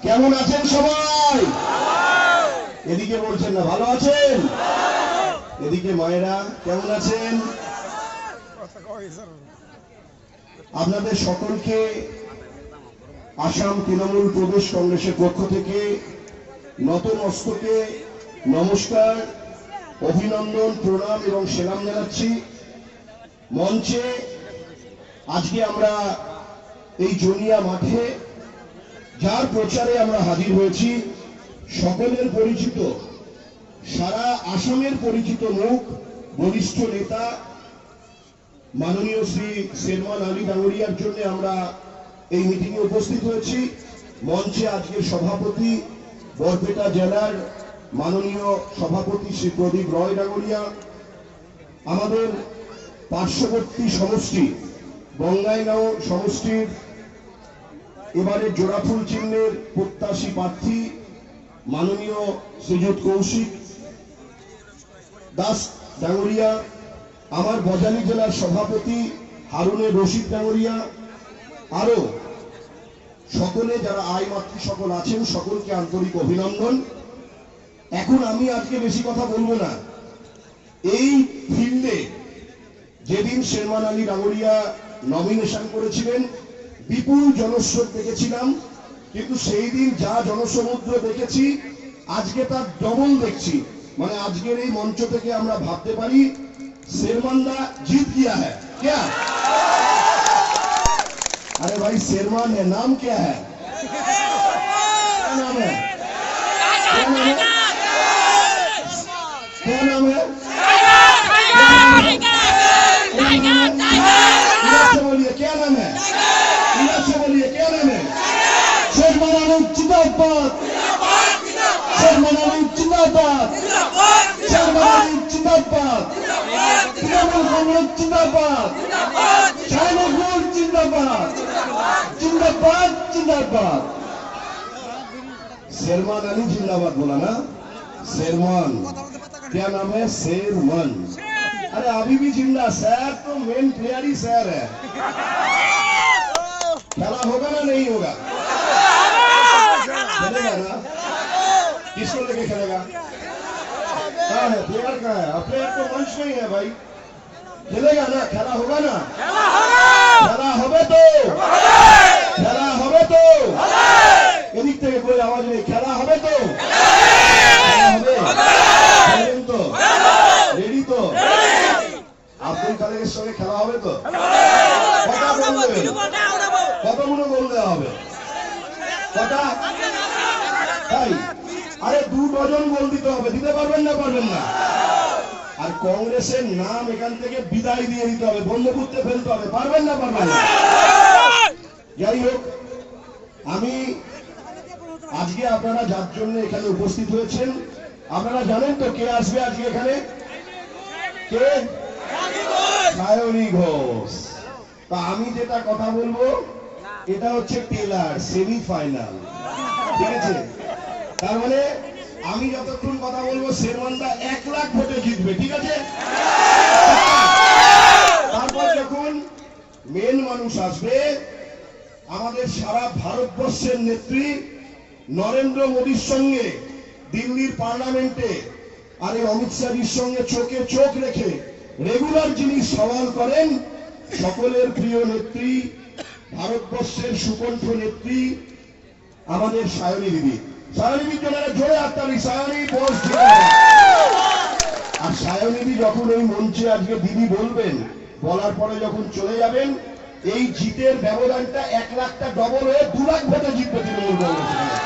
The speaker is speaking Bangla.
কেমন আছেন সবাই? এদিকে বলছেন না ভালো আছেন? এদিকে মায়েরা কেমন আছেন? আপনাদের সকলকে আসাম তৃণমূল প্রদেশ কংগ্রেসের পক্ষ থেকে নত মস্তকে নমস্কার, অভিনন্দন, প্রণাম এবং সেলাম জানাচ্ছি। মঞ্চে আজকে আমরা এই জনিয়া মাঠে যার প্রচারে আমরা হাজির হয়েছি, সকলের পরিচিত, সারা আসামের পরিচিত মুখ, বরিষ্ঠ নেতা মাননীয় শ্রী শেরমান আলী ডাঙ্গরিয়ার জন্য আমরা এই মিটিংয়ে উপস্থিত হয়েছি। মঞ্চে আজকের সভাপতি বরপেটা জেলার মাননীয় সভাপতি শ্রী প্রদীপ রয় ডাঙ্গরিয়া, আমাদের পার্শ্ববর্তী সমষ্টি বঙ্গাইগাঁও সমষ্টির এবারে জোড়াফুল চিহ্নের প্রত্যাশী প্রার্থী মাননীয় শ্রীযুত কৌশিক দাস ডাঙ্গরিয়া, আমার বজালী জেলার সভাপতি হারুনের রশিদ ডাঙ্গরিয়া, আরো সকলে যারা আয় মাতৃ সকল আছেন সকলকে আন্তরিক অভিনন্দন। এখন আমি আজকে বেশি কথা বলবো না। এই ফিল্ডে যেদিন শেরমান আলী ডাঙ্গরিয়া নমিনেশন করেছিলেন বিপুল জনস্রোত দেখেছিলাম, কিন্তু সেই দিন যা জনসমুদ্র দেখেছি আজকে তার ডবল দেখছি। মানে আজকের এই মঞ্চ থেকে আমরা ভাবতে পারি शेरमान दा जीत गया है क्या? अरे भाई शेरमान है, नाम क्या है? क्या नाम है? क्या नाम है? क्या नाम है? बोलिए क्या नाम है? बोलिए क्या नाम है? शेरमान आलम जिंदाबाद, शेरमान आलम जिंदाबाद, शेरमान आलम जिंदाबाद, तृणमूल कांग्रेस जिंदाबाद, शाहनूर जिंदाबाद, जिंदाबाद जिंदाबाद। शेरमान अली जिंदाबाद बोला ना? शेरमान क्या नाम है? शेरमान। अरे अभी भी जिंदा, शहर तो मेन प्लेयर ही शहर है। खेला होगा ना नहीं होगा? खेलेगा ना? किसको लेके खेलेगा? कहाँ है प्लेयर? कहाँ है? प्लेयर तो मंच में ही है भाई। खेलेगा ना? खेला होगा ना? खेला होबे तो, खेला होबे तो, এদিক থেকে कोई आवाज नहीं, खेला होबे तो, खेलें तो, रेडी तो, আব্দুল কাদেরের সঙ্গে খেলা হবে তো? কথা বলবে, কতগুলো গোল দেওয়া হবে? কথা তাই? আরে 2 ডজন গোল দিতে হবে, দিতে পারবেন না? পারবেন না? আর কংগ্রেসের নাম এখান থেকে বিদায় দিয়ে দিতে হবে, বন্ধপুত্রে ফেলতে হবে, পারবেন না? পারবেন না? যাই হোক, আমি আজকে আপনারা যার জন্য এখানে উপস্থিত হয়েছেন আপনারা জানেন তো কে আসবে আজকে এখানে? কে? সায়নী ঘোষ। তা আমি যেটা কথা বলবো এটা হচ্ছে টেলার, সেমিফাইনাল, ঠিক আছে? তার মানে আমি যতক্ষণ কথা বলবো শেরমানদা 1 লাখ ভোটে জিতবে, ঠিক আছে? তারপর যখন মেন মানুষ আসবে, আমাদের সারা ভারতবর্ষের নেত্রী নরেন্দ্র মোদীর সঙ্গে দিল্লির পার্লামেন্টে আর এই অমিত শাহর সঙ্গে চোখে চোখ রেখে রেগুলার যিনি সওয়াল করেন, সকলের প্রিয় নেত্রী, ভারতবর্ষের সুকণ্ঠ নেত্রী আমাদের সায়নী দিদি। সায়নীর জন্য জোরে হাততালি। সায়নী বস। আর সায়নী যখন এই মঞ্চে আজকে দিদি বলবেন, বলার পরে যখন চলে যাবেন, এই জিতের ব্যবধানটা 1 লাখটা ডবল হয়ে 2 লাখ ভোটে জিতবে তৃণমূল কংগ্রেস।